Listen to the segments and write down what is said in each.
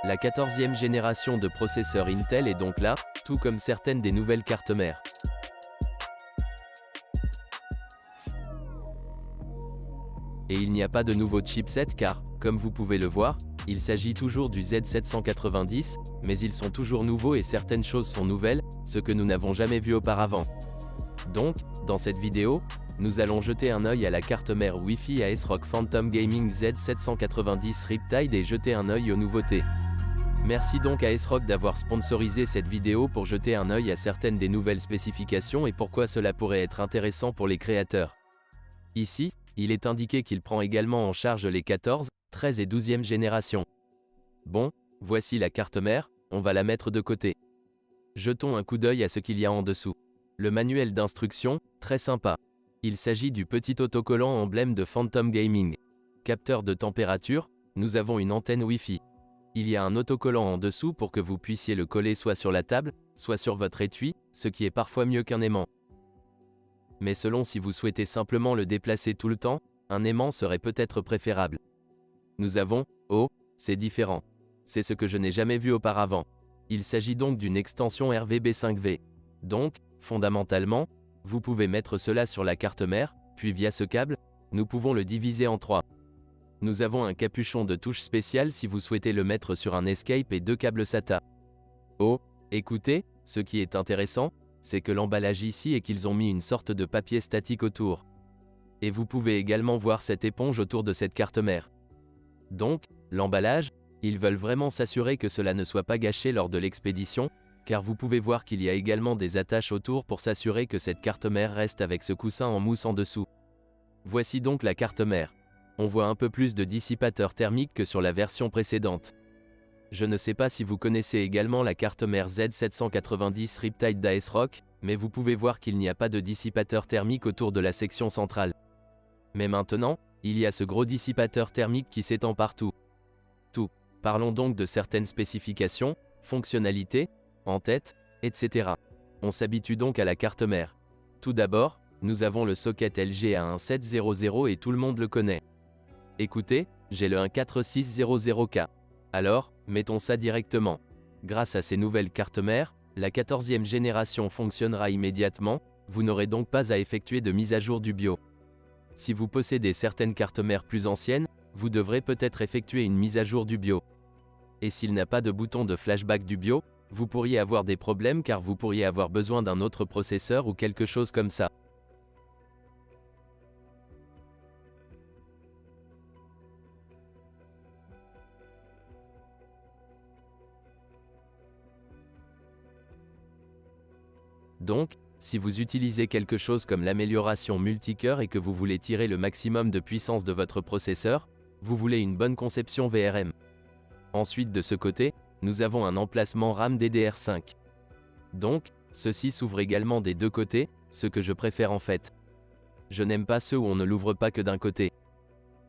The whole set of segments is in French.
La 14e génération de processeurs Intel est donc là, tout comme certaines des nouvelles cartes mères. Et il n'y a pas de nouveau chipset car, comme vous pouvez le voir, il s'agit toujours du Z790, mais ils sont toujours nouveaux et certaines choses sont nouvelles, ce que nous n'avons jamais vu auparavant. Donc, dans cette vidéo, nous allons jeter un œil à la carte mère Wi-Fi ASRock Phantom Gaming Z790 Riptide et jeter un œil aux nouveautés. Merci donc à ASRock d'avoir sponsorisé cette vidéo pour jeter un œil à certaines des nouvelles spécifications et pourquoi cela pourrait être intéressant pour les créateurs. Ici, il est indiqué qu'il prend également en charge les 14, 13 et 12e générations. Bon, voici la carte mère, on va la mettre de côté. Jetons un coup d'œil à ce qu'il y a en dessous. Le manuel d'instruction, très sympa. Il s'agit du petit autocollant emblème de Phantom Gaming. Capteur de température, nous avons une antenne Wi-Fi. Il y a un autocollant en dessous pour que vous puissiez le coller soit sur la table, soit sur votre étui, ce qui est parfois mieux qu'un aimant. Mais selon si vous souhaitez simplement le déplacer tout le temps, un aimant serait peut-être préférable. Nous avons, oh, c'est différent. C'est ce que je n'ai jamais vu auparavant. Il s'agit donc d'une extension RVB5V. Donc, fondamentalement, vous pouvez mettre cela sur la carte mère, puis via ce câble, nous pouvons le diviser en 3. Nous avons un capuchon de touche spécial si vous souhaitez le mettre sur un Escape et 2 câbles SATA. Oh, écoutez, ce qui est intéressant, c'est que l'emballage ici est qu'ils ont mis une sorte de papier statique autour. Et vous pouvez également voir cette éponge autour de cette carte mère. Donc, l'emballage, ils veulent vraiment s'assurer que cela ne soit pas gâché lors de l'expédition, car vous pouvez voir qu'il y a également des attaches autour pour s'assurer que cette carte mère reste avec ce coussin en mousse en dessous. Voici donc la carte mère. On voit un peu plus de dissipateur thermique que sur la version précédente. Je ne sais pas si vous connaissez également la carte mère Z790 Riptide d'ASRock, mais vous pouvez voir qu'il n'y a pas de dissipateur thermique autour de la section centrale. Mais maintenant, il y a ce gros dissipateur thermique qui s'étend partout. Parlons donc de certaines spécifications, fonctionnalités, en tête, etc. On s'habitue donc à la carte mère. Tout d'abord, nous avons le socket LG A1700 et tout le monde le connaît. Écoutez, j'ai le 14600K. Alors, mettons ça directement. Grâce à ces nouvelles cartes mères, la 14e génération fonctionnera immédiatement, vous n'aurez donc pas à effectuer de mise à jour du BIOS. Si vous possédez certaines cartes mères plus anciennes, vous devrez peut-être effectuer une mise à jour du BIOS. Et s'il n'a pas de bouton de flashback du BIOS, vous pourriez avoir des problèmes car vous pourriez avoir besoin d'un autre processeur ou quelque chose comme ça. Donc, si vous utilisez quelque chose comme l'amélioration multicœur et que vous voulez tirer le maximum de puissance de votre processeur, vous voulez une bonne conception VRM. Ensuite de ce côté, nous avons un emplacement RAM DDR5. Donc, ceci s'ouvre également des deux côtés, ce que je préfère en fait. Je n'aime pas ceux où on ne l'ouvre pas que d'un côté.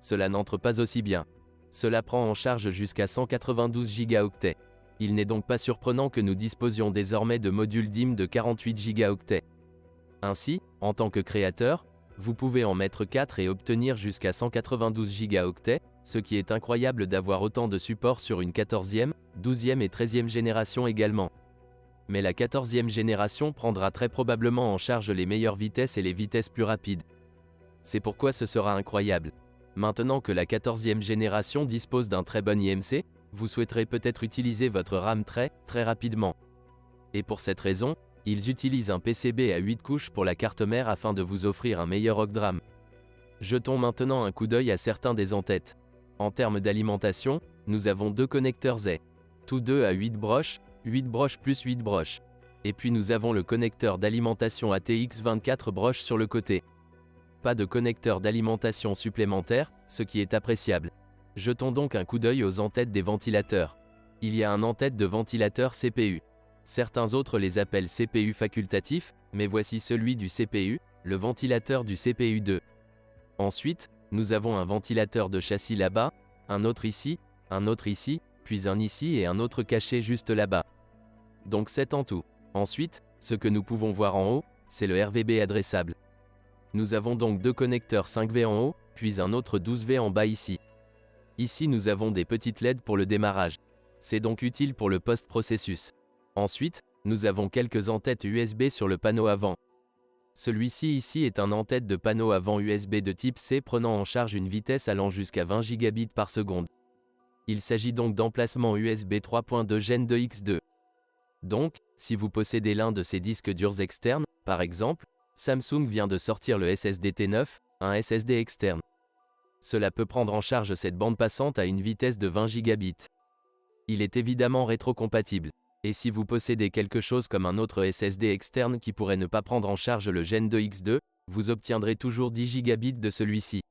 Cela n'entre pas aussi bien. Cela prend en charge jusqu'à 192 Go. Il n'est donc pas surprenant que nous disposions désormais de modules DIMM de 48 Go. Ainsi, en tant que créateur, vous pouvez en mettre 4 et obtenir jusqu'à 192 Go, ce qui est incroyable d'avoir autant de support sur une 14e, 12e et 13e génération également. Mais la 14e génération prendra très probablement en charge les meilleures vitesses et les vitesses plus rapides. C'est pourquoi ce sera incroyable. Maintenant que la 14e génération dispose d'un très bon IMC, vous souhaiterez peut-être utiliser votre RAM très rapidement. Et pour cette raison, ils utilisent un PCB à 8 couches pour la carte mère afin de vous offrir un meilleur octram. Jetons maintenant un coup d'œil à certains des en-têtes. En termes d'alimentation, nous avons deux connecteurs Z. Tous deux à 8 broches plus 8 broches. Et puis nous avons le connecteur d'alimentation ATX 24 broches sur le côté. Pas de connecteur d'alimentation supplémentaire, ce qui est appréciable. Jetons donc un coup d'œil aux en-têtes des ventilateurs. Il y a un en-tête de ventilateur CPU. Certains autres les appellent CPU facultatif, mais voici celui du CPU, le ventilateur du CPU2. Ensuite, nous avons un ventilateur de châssis là-bas, un autre ici, puis un ici et un autre caché juste là-bas. Donc 7 en tout. Ensuite, ce que nous pouvons voir en haut, c'est le RVB adressable. Nous avons donc deux connecteurs 5V en haut, puis un autre 12V en bas ici. Ici nous avons des petites LED pour le démarrage. C'est donc utile pour le post-processus. Ensuite, nous avons quelques en-têtes USB sur le panneau avant. Celui-ci ici est un en-tête de panneau avant USB de type C prenant en charge une vitesse allant jusqu'à 20 gigabits par seconde. Il s'agit donc d'emplacement USB 3.2 Gen 2X2. Donc, si vous possédez l'un de ces disques durs externes, par exemple, Samsung vient de sortir le SSD T9, un SSD externe. Cela peut prendre en charge cette bande passante à une vitesse de 20 gigabits. Il est évidemment rétrocompatible. Et si vous possédez quelque chose comme un autre SSD externe qui pourrait ne pas prendre en charge le Gen 2X2, vous obtiendrez toujours 10 gigabits de celui-ci.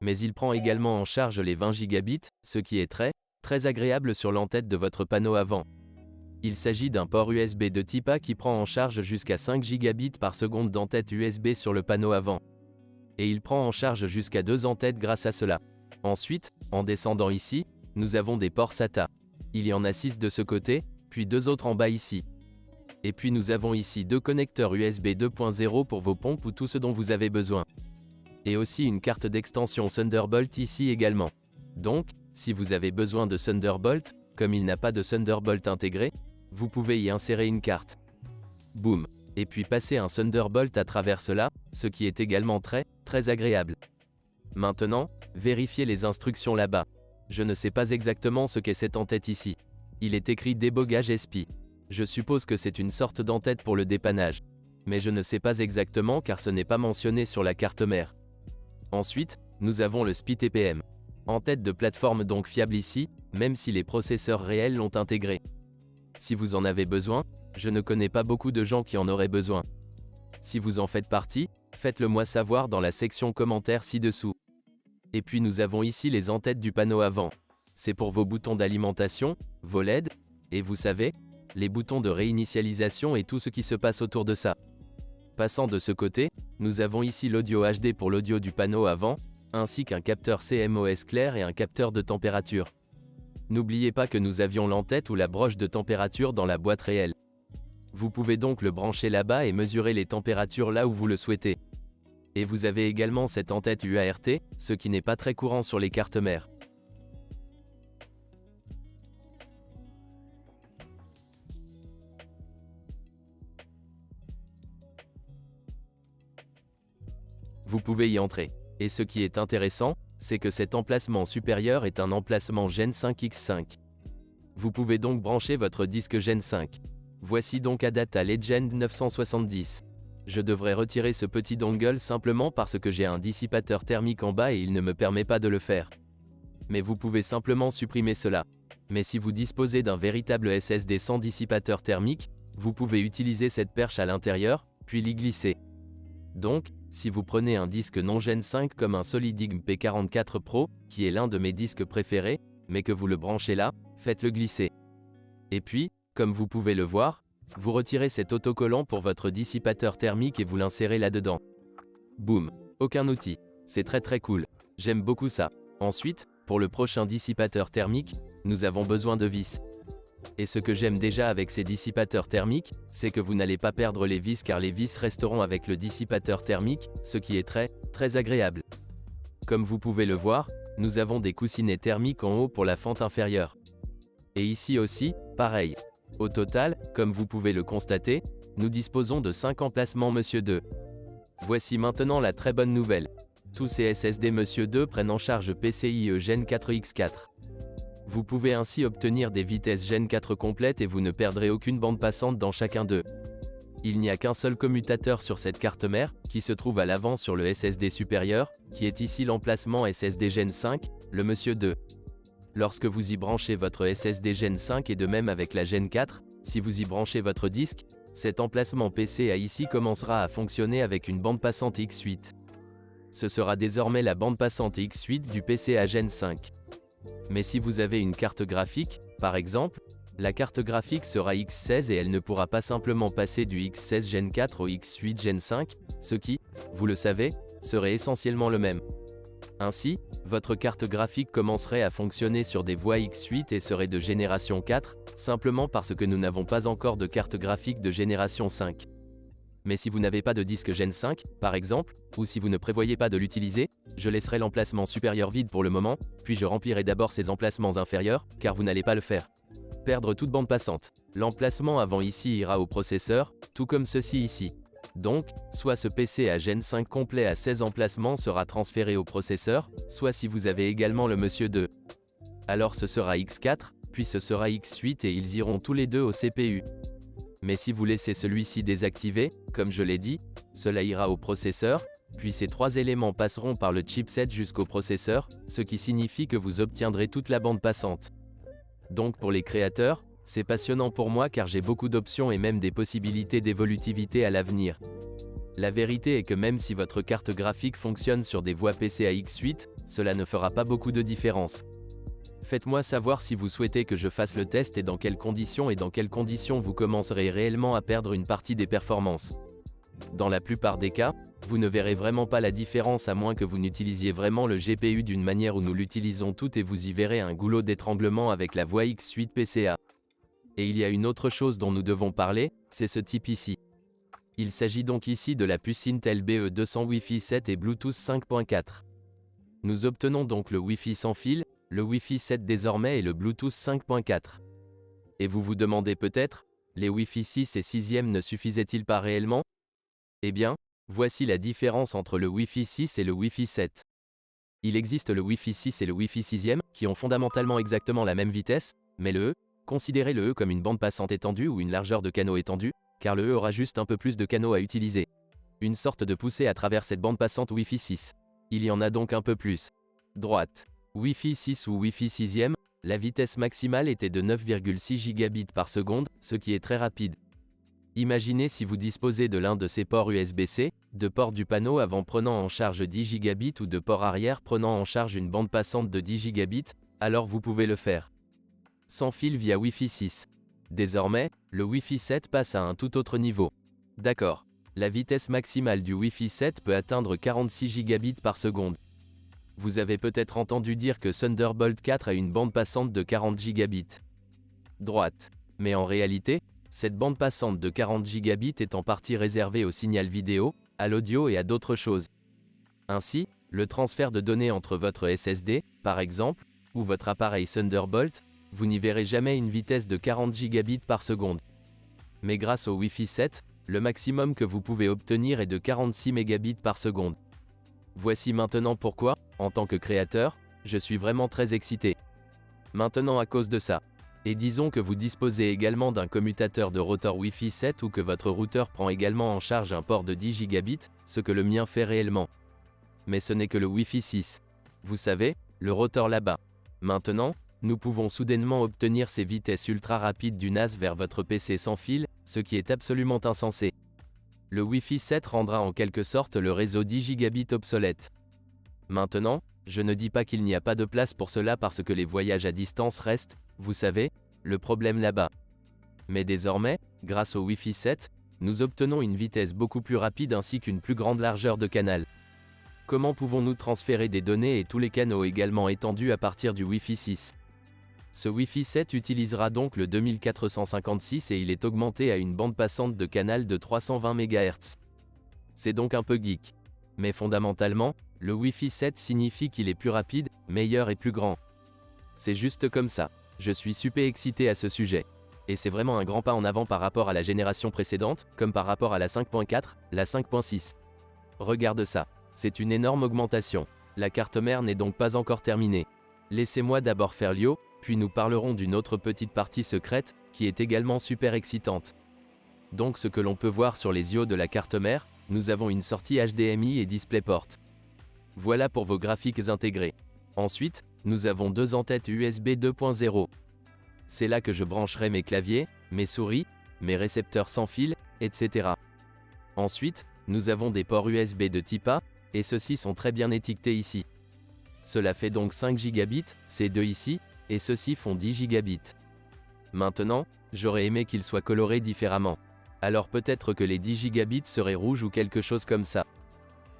Mais il prend également en charge les 20 gigabits, ce qui est très agréable sur l'entête de votre panneau avant. Il s'agit d'un port USB de type A qui prend en charge jusqu'à 5 gigabits par seconde d'entête USB sur le panneau avant. Et il prend en charge jusqu'à 2 entêtes grâce à cela. Ensuite, en descendant ici, nous avons des ports SATA. Il y en a 6 de ce côté, puis 2 autres en bas ici. Et puis nous avons ici 2 connecteurs USB 2.0 pour vos pompes ou tout ce dont vous avez besoin. Et aussi une carte d'extension Thunderbolt ici également. Donc, si vous avez besoin de Thunderbolt, comme il n'a pas de Thunderbolt intégré, vous pouvez y insérer une carte. Boum. Et puis passer un Thunderbolt à travers cela, ce qui est également très agréable. Maintenant, vérifiez les instructions là-bas. Je ne sais pas exactement ce qu'est cette entête ici. Il est écrit débogage SPI. Je suppose que c'est une sorte d'entête pour le dépannage. Mais je ne sais pas exactement car ce n'est pas mentionné sur la carte mère. Ensuite, nous avons le SPI TPM. Entête de plateforme donc fiable ici, même si les processeurs réels l'ont intégré. Si vous en avez besoin, je ne connais pas beaucoup de gens qui en auraient besoin. Si vous en faites partie, faites-le moi savoir dans la section commentaires ci-dessous. Et puis nous avons ici les entêtes du panneau avant. C'est pour vos boutons d'alimentation, vos LED, et vous savez, les boutons de réinitialisation et tout ce qui se passe autour de ça. Passant de ce côté, nous avons ici l'audio HD pour l'audio du panneau avant, ainsi qu'un capteur CMOS clair et un capteur de température. N'oubliez pas que nous avions l'entête ou la broche de température dans la boîte réelle. Vous pouvez donc le brancher là-bas et mesurer les températures là où vous le souhaitez. Et vous avez également cette entête UART, ce qui n'est pas très courant sur les cartes mères. Vous pouvez y entrer. Et ce qui est intéressant, c'est que cet emplacement supérieur est un emplacement Gen 5X5. Vous pouvez donc brancher votre disque Gen 5. Voici donc Adata Legend 970. Je devrais retirer ce petit dongle simplement parce que j'ai un dissipateur thermique en bas et il ne me permet pas de le faire. Mais vous pouvez simplement supprimer cela. Mais si vous disposez d'un véritable SSD sans dissipateur thermique, vous pouvez utiliser cette perche à l'intérieur, puis l'y glisser. Donc, si vous prenez un disque non Gen 5 comme un Solidigm P44 Pro, qui est l'un de mes disques préférés, mais que vous le branchez là, faites-le glisser. Et puis, comme vous pouvez le voir, vous retirez cet autocollant pour votre dissipateur thermique et vous l'insérez là-dedans. Boum. Aucun outil. C'est très cool. J'aime beaucoup ça. Ensuite, pour le prochain dissipateur thermique, nous avons besoin de vis. Et ce que j'aime déjà avec ces dissipateurs thermiques, c'est que vous n'allez pas perdre les vis car les vis resteront avec le dissipateur thermique, ce qui est très agréable. Comme vous pouvez le voir, nous avons des coussinets thermiques en haut pour la fente inférieure. Et ici aussi, pareil. Au total, comme vous pouvez le constater, nous disposons de 5 emplacements Monsieur 2. Voici maintenant la très bonne nouvelle. Tous ces SSD Monsieur 2 prennent en charge PCIe Gen 4X4. Vous pouvez ainsi obtenir des vitesses Gen 4 complètes et vous ne perdrez aucune bande passante dans chacun d'eux. Il n'y a qu'un seul commutateur sur cette carte mère, qui se trouve à l'avant sur le SSD supérieur, qui est ici l'emplacement SSD Gen 5, le Monsieur 2. Lorsque vous y branchez votre SSD Gen 5 et de même avec la Gen 4, si vous y branchez votre disque, cet emplacement PCA ici commencera à fonctionner avec une bande passante X8. Ce sera désormais la bande passante X8 du PCA Gen 5. Mais si vous avez une carte graphique, par exemple, la carte graphique sera X16 et elle ne pourra pas simplement passer du X16 Gen 4 au X8 Gen 5, ce qui, vous le savez, serait essentiellement le même. Ainsi, votre carte graphique commencerait à fonctionner sur des voies X8 et serait de génération 4, simplement parce que nous n'avons pas encore de carte graphique de génération 5. Mais si vous n'avez pas de disque Gen 5, par exemple, ou si vous ne prévoyez pas de l'utiliser, je laisserai l'emplacement supérieur vide pour le moment, puis je remplirai d'abord ces emplacements inférieurs, car vous n'allez pas le faire. Perdre toute bande passante. L'emplacement avant ici ira au processeur, tout comme ceci ici. Donc, soit ce PC à Gen 5 complet à 16 emplacements sera transféré au processeur, soit si vous avez également le monsieur 2. Alors ce sera X4, puis ce sera X8 et ils iront tous les deux au CPU. Mais si vous laissez celui-ci désactivé, comme je l'ai dit, cela ira au processeur, puis ces trois éléments passeront par le chipset jusqu'au processeur, ce qui signifie que vous obtiendrez toute la bande passante. Donc pour les créateurs, c'est passionnant pour moi car j'ai beaucoup d'options et même des possibilités d'évolutivité à l'avenir. La vérité est que même si votre carte graphique fonctionne sur des voies PCI X8, cela ne fera pas beaucoup de différence. Faites-moi savoir si vous souhaitez que je fasse le test et dans quelles conditions vous commencerez réellement à perdre une partie des performances. Dans la plupart des cas, vous ne verrez vraiment pas la différence à moins que vous n'utilisiez vraiment le GPU d'une manière où nous l'utilisons toutes et vous y verrez un goulot d'étranglement avec la voie X8 PCA. Et il y a une autre chose dont nous devons parler, c'est ce type ici. Il s'agit donc ici de la puce Intel BE200 Wi-Fi 7 et Bluetooth 5.4. Nous obtenons donc le Wi-Fi sans fil, le Wi-Fi 7 désormais et le Bluetooth 5.4. Et vous vous demandez peut-être, les Wi-Fi 6 et 6e ne suffisaient-ils pas réellement? Eh bien, voici la différence entre le Wi-Fi 6 et le Wi-Fi 7. Il existe le Wi-Fi 6 et le Wi-Fi 6e, qui ont fondamentalement exactement la même vitesse, mais le E, considérez le E comme une bande passante étendue ou une largeur de canaux étendue, car le E aura juste un peu plus de canaux à utiliser. Une sorte de poussée à travers cette bande passante Wi-Fi 6. Il y en a donc un peu plus. Droite. Wi-Fi 6 ou Wi-Fi 6e, la vitesse maximale était de 9,6 gigabits par seconde, ce qui est très rapide. Imaginez si vous disposez de l'un de ces ports USB-C, de port du panneau avant prenant en charge 10 gigabits ou de port arrière prenant en charge une bande passante de 10 gigabits, alors vous pouvez le faire. Sans fil via Wi-Fi 6. Désormais, le Wi-Fi 7 passe à un tout autre niveau. D'accord. La vitesse maximale du Wi-Fi 7 peut atteindre 46 gigabits par seconde. Vous avez peut-être entendu dire que Thunderbolt 4 a une bande passante de 40 gigabits. Droite. Mais en réalité, cette bande passante de 40 gigabits est en partie réservée au signal vidéo, à l'audio et à d'autres choses. Ainsi, le transfert de données entre votre SSD, par exemple, ou votre appareil Thunderbolt, vous n'y verrez jamais une vitesse de 40 gigabits par seconde. Mais grâce au Wi-Fi 7, le maximum que vous pouvez obtenir est de 46 mégabits par seconde. Voici maintenant pourquoi, en tant que créateur, je suis vraiment très excité. Maintenant à cause de ça. Et disons que vous disposez également d'un commutateur de rotor Wi-Fi 7 ou que votre routeur prend également en charge un port de 10 gigabits, ce que le mien fait réellement. Mais ce n'est que le Wi-Fi 6. Vous savez, le rotor là-bas. Maintenant, nous pouvons soudainement obtenir ces vitesses ultra rapides du NAS vers votre PC sans fil, ce qui est absolument insensé. Le Wi-Fi 7 rendra en quelque sorte le réseau 10 gigabits obsolète. Maintenant, je ne dis pas qu'il n'y a pas de place pour cela parce que les voyages à distance restent, vous savez, le problème là-bas. Mais désormais, grâce au Wi-Fi 7, nous obtenons une vitesse beaucoup plus rapide ainsi qu'une plus grande largeur de canal. Comment pouvons-nous transférer des données et tous les canaux également étendus à partir du Wi-Fi 6? Ce Wi-Fi 7 utilisera donc le 2456 et il est augmenté à une bande passante de canal de 320 MHz. C'est donc un peu geek. Mais fondamentalement, le Wi-Fi 7 signifie qu'il est plus rapide, meilleur et plus grand. C'est juste comme ça. Je suis super excité à ce sujet. Et c'est vraiment un grand pas en avant par rapport à la génération précédente, comme par rapport à la 5.4, la 5.6. Regarde ça. C'est une énorme augmentation. La carte mère n'est donc pas encore terminée. Laissez-moi d'abord faire l'IO, puis nous parlerons d'une autre petite partie secrète, qui est également super excitante. Donc ce que l'on peut voir sur les IO de la carte mère, nous avons une sortie HDMI et DisplayPort. Voilà pour vos graphiques intégrés. Ensuite, nous avons deux entêtes USB 2.0. C'est là que je brancherai mes claviers, mes souris, mes récepteurs sans fil, etc. Ensuite, nous avons des ports USB de type A, et ceux-ci sont très bien étiquetés ici. Cela fait donc 5 gigabits, ces deux ici, et ceux-ci font 10 gigabits. Maintenant, j'aurais aimé qu'ils soient colorés différemment. Alors peut-être que les 10 gigabits seraient rouges ou quelque chose comme ça.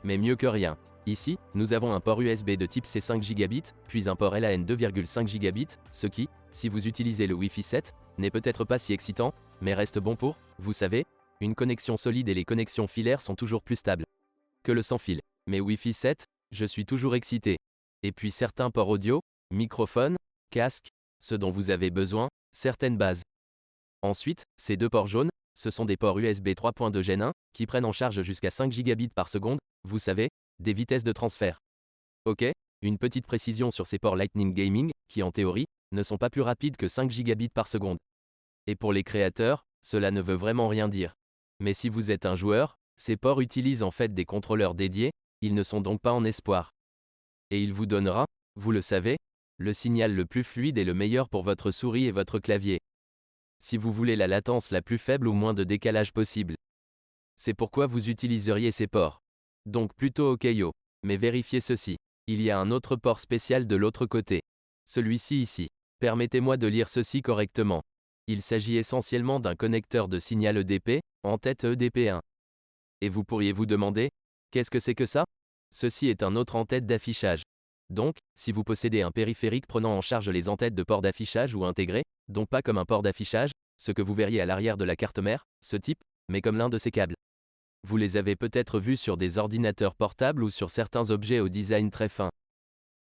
Mais mieux que rien. Ici, nous avons un port USB de type C 5 gigabits, puis un port LAN 2,5 gigabits, ce qui, si vous utilisez le Wi-Fi 7, n'est peut-être pas si excitant, mais reste bon pour, vous savez, une connexion solide et les connexions filaires sont toujours plus stables que le sans fil. Mais Wi-Fi 7, je suis toujours excité. Et puis certains ports audio, microphones, casques, ce dont vous avez besoin, certaines bases. Ensuite, ces deux ports jaunes, ce sont des ports USB 3.2 Gen 1, qui prennent en charge jusqu'à 5 gigabits par seconde, vous savez, des vitesses de transfert. Ok, une petite précision sur ces ports Lightning Gaming, qui en théorie, ne sont pas plus rapides que 5 gigabits par seconde. Et pour les créateurs, cela ne veut vraiment rien dire. Mais si vous êtes un joueur, ces ports utilisent en fait des contrôleurs dédiés, ils ne sont donc pas en espoir. Et il vous donnera, vous le savez, le signal le plus fluide et le meilleur pour votre souris et votre clavier. Si vous voulez la latence la plus faible ou moins de décalage possible. C'est pourquoi vous utiliseriez ces ports. Donc plutôt OKio. Mais vérifiez ceci. Il y a un autre port spécial de l'autre côté. Celui-ci ici. Permettez-moi de lire ceci correctement. Il s'agit essentiellement d'un connecteur de signal EDP, en tête EDP1. Et vous pourriez vous demander, qu'est-ce que c'est que ça? Ceci est un autre en-tête d'affichage. Donc, si vous possédez un périphérique prenant en charge les en-têtes de port d'affichage ou intégré, donc pas comme un port d'affichage, ce que vous verriez à l'arrière de la carte mère, ce type, mais comme l'un de ces câbles. Vous les avez peut-être vus sur des ordinateurs portables ou sur certains objets au design très fin.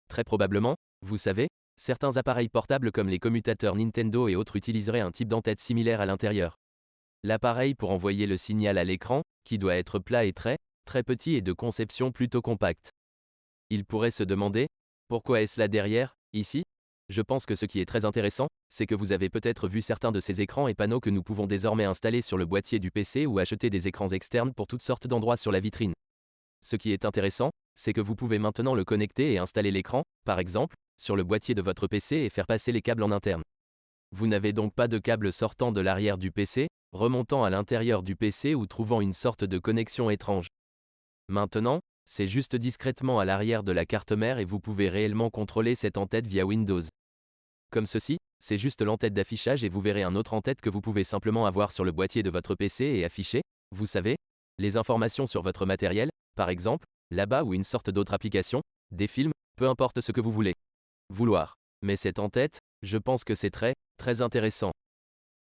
Très probablement, vous savez, certains appareils portables comme les commutateurs Nintendo et autres utiliseraient un type d'en-tête similaire à l'intérieur. L'appareil pour envoyer le signal à l'écran, qui doit être plat et très petit et de conception plutôt compacte. Il pourrait se demander, pourquoi est-ce là derrière, ici? Je pense que ce qui est très intéressant, c'est que vous avez peut-être vu certains de ces écrans et panneaux que nous pouvons désormais installer sur le boîtier du PC ou acheter des écrans externes pour toutes sortes d'endroits sur la vitrine. Ce qui est intéressant, c'est que vous pouvez maintenant le connecter et installer l'écran, par exemple, sur le boîtier de votre PC et faire passer les câbles en interne. Vous n'avez donc pas de câble sortant de l'arrière du PC, remontant à l'intérieur du PC ou trouvant une sorte de connexion étrange. Maintenant, c'est juste discrètement à l'arrière de la carte mère et vous pouvez réellement contrôler cette en-tête via Windows. Comme ceci, c'est juste l'en-tête d'affichage et vous verrez un autre en-tête que vous pouvez simplement avoir sur le boîtier de votre PC et afficher, vous savez, les informations sur votre matériel, par exemple, là-bas ou une sorte d'autre application, des films, peu importe ce que vous voulez vouloir. Mais cette en-tête, je pense que c'est très intéressant.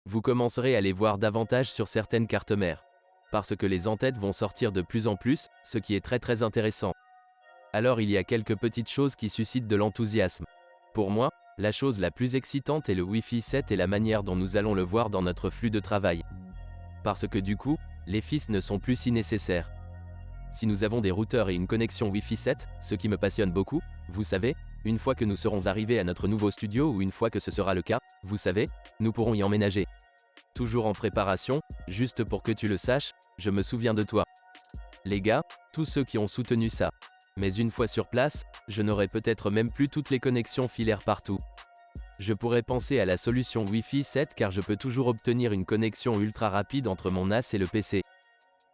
Vous commencerez à les voir davantage sur certaines cartes mères. Parce que les en-têtes vont sortir de plus en plus, ce qui est très intéressant. Alors il y a quelques petites choses qui suscitent de l'enthousiasme. Pour moi, la chose la plus excitante est le Wi-Fi 7 et la manière dont nous allons le voir dans notre flux de travail. Parce que du coup, les fils ne sont plus si nécessaires. Si nous avons des routeurs et une connexion Wi-Fi 7, ce qui me passionne beaucoup, vous savez, une fois que nous serons arrivés à notre nouveau studio ou une fois que ce sera le cas, vous savez, nous pourrons y emménager. Toujours en préparation, juste pour que tu le saches, je me souviens de toi. Les gars, tous ceux qui ont soutenu ça. Mais une fois sur place, je n'aurai peut-être même plus toutes les connexions filaires partout. Je pourrais penser à la solution Wi-Fi 7 car je peux toujours obtenir une connexion ultra rapide entre mon NAS et le PC.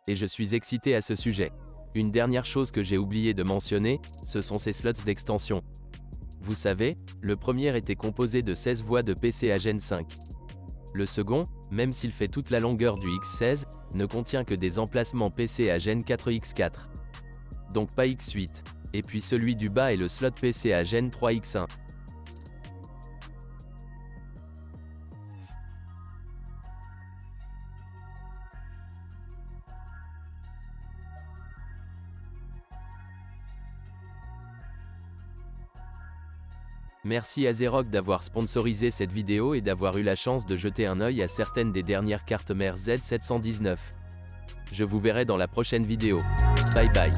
Et je suis excité à ce sujet. Une dernière chose que j'ai oublié de mentionner, ce sont ces slots d'extension. Vous savez, le premier était composé de 16 voies de PCA Gen 5. Le second, même s'il fait toute la longueur du X16, ne contient que des emplacements PCA Gen 4X4. Donc pas X8. Et puis celui du bas est le slot PCA Gen 3X1. Merci à Xerox d'avoir sponsorisé cette vidéo et d'avoir eu la chance de jeter un œil à certaines des dernières cartes mères Z719. Je vous verrai dans la prochaine vidéo. Bye bye.